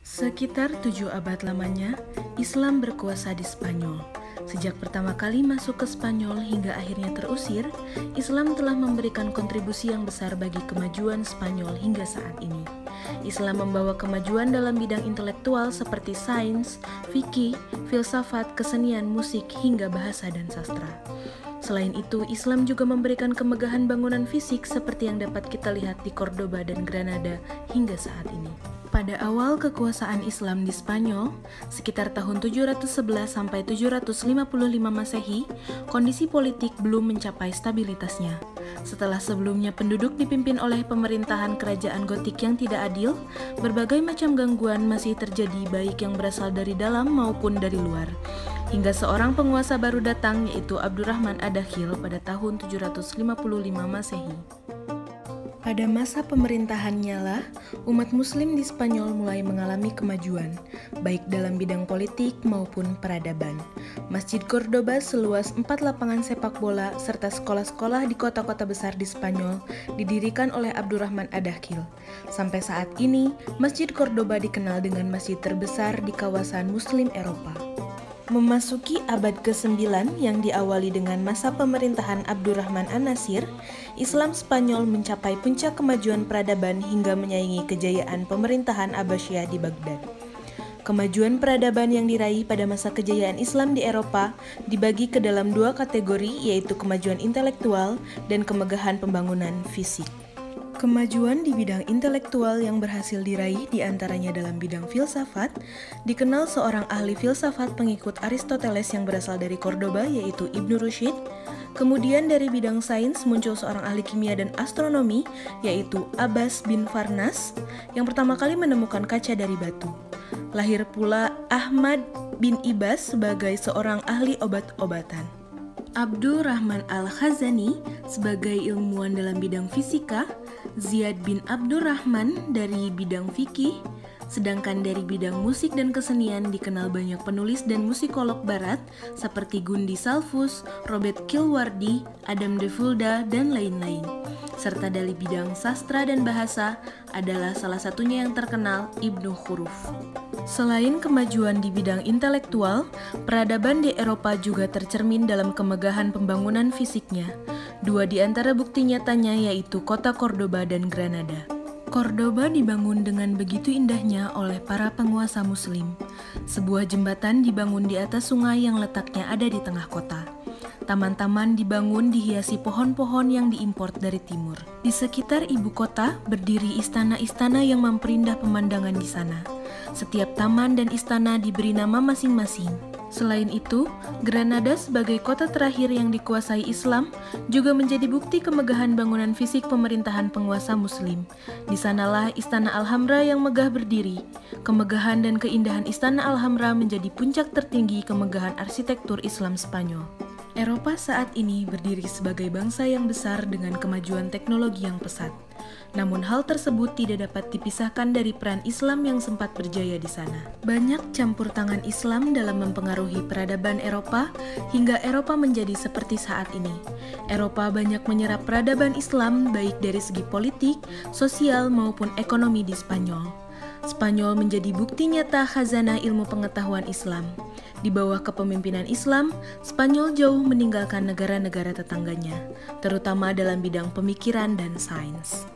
Sekitar 7 abad lamanya, Islam berkuasa di Spanyol. Sejak pertama kali masuk ke Spanyol hingga akhirnya terusir, Islam telah memberikan kontribusi yang besar bagi kemajuan Spanyol hingga saat ini. Islam membawa kemajuan dalam bidang intelektual seperti sains, fikih, filsafat, kesenian, musik, hingga bahasa dan sastra. Selain itu, Islam juga memberikan kemegahan bangunan fisik seperti yang dapat kita lihat di Cordoba dan Granada hingga saat ini. Pada awal kekuasaan Islam di Spanyol, sekitar tahun 711 sampai 755 Masehi, kondisi politik belum mencapai stabilitasnya. Setelah sebelumnya penduduk dipimpin oleh pemerintahan kerajaan Gotik yang tidak adil, berbagai macam gangguan masih terjadi baik yang berasal dari dalam maupun dari luar. Hingga seorang penguasa baru datang yaitu Abdurrahman Ad-Dakhil pada tahun 755 Masehi. Pada masa pemerintahannya lah, umat muslim di Spanyol mulai mengalami kemajuan, baik dalam bidang politik maupun peradaban. Masjid Cordoba seluas 4 lapangan sepak bola serta sekolah-sekolah di kota-kota besar di Spanyol didirikan oleh Abdurrahman Ad-Dakhil. Sampai saat ini, Masjid Cordoba dikenal dengan masjid terbesar di kawasan muslim Eropa. Memasuki abad ke-9 yang diawali dengan masa pemerintahan Abdurrahman An-Nasir, Islam Spanyol mencapai puncak kemajuan peradaban hingga menyaingi kejayaan pemerintahan Abbasiyah di Baghdad. Kemajuan peradaban yang diraih pada masa kejayaan Islam di Eropa dibagi ke dalam dua kategori, yaitu kemajuan intelektual dan kemegahan pembangunan fisik. Kemajuan di bidang intelektual yang berhasil diraih diantaranya dalam bidang filsafat, dikenal seorang ahli filsafat pengikut Aristoteles yang berasal dari Cordoba yaitu Ibnu Rushd. Kemudian dari bidang sains muncul seorang ahli kimia dan astronomi yaitu Abbas bin Farnas yang pertama kali menemukan kaca dari batu. Lahir pula Ahmad bin Ibas sebagai seorang ahli obat-obatan. Abdul Rahman Al-Khazani sebagai ilmuwan dalam bidang fisika, Ziyad bin Abdurrahman dari bidang fikih, sedangkan dari bidang musik dan kesenian dikenal banyak penulis dan musikolog barat seperti Gundi Salfus, Robert Kilwardy, Adam de Fulda, dan lain-lain. Serta dari bidang sastra dan bahasa adalah salah satunya yang terkenal Ibnu Khuruf. Selain kemajuan di bidang intelektual, peradaban di Eropa juga tercermin dalam kemegahan pembangunan fisiknya. Dua di antara bukti nyatanya yaitu kota Cordoba dan Granada. Cordoba dibangun dengan begitu indahnya oleh para penguasa muslim. Sebuah jembatan dibangun di atas sungai yang letaknya ada di tengah kota. Taman-taman dibangun dihiasi pohon-pohon yang diimport dari timur. Di sekitar ibu kota berdiri istana-istana yang memperindah pemandangan di sana. Setiap taman dan istana diberi nama masing-masing. Selain itu, Granada sebagai kota terakhir yang dikuasai Islam juga menjadi bukti kemegahan bangunan fisik pemerintahan penguasa muslim. Di sanalah Istana Alhambra yang megah berdiri. Kemegahan dan keindahan Istana Alhambra menjadi puncak tertinggi kemegahan arsitektur Islam Spanyol. Eropa saat ini berdiri sebagai bangsa yang besar dengan kemajuan teknologi yang pesat. Namun hal tersebut tidak dapat dipisahkan dari peran Islam yang sempat berjaya di sana. Banyak campur tangan Islam dalam mempengaruhi peradaban Eropa hingga Eropa menjadi seperti saat ini. Eropa banyak menyerap peradaban Islam baik dari segi politik, sosial maupun ekonomi di Spanyol. Spanyol menjadi bukti nyata khazanah ilmu pengetahuan Islam. Di bawah kepemimpinan Islam, Spanyol jauh meninggalkan negara-negara tetangganya, terutama dalam bidang pemikiran dan sains.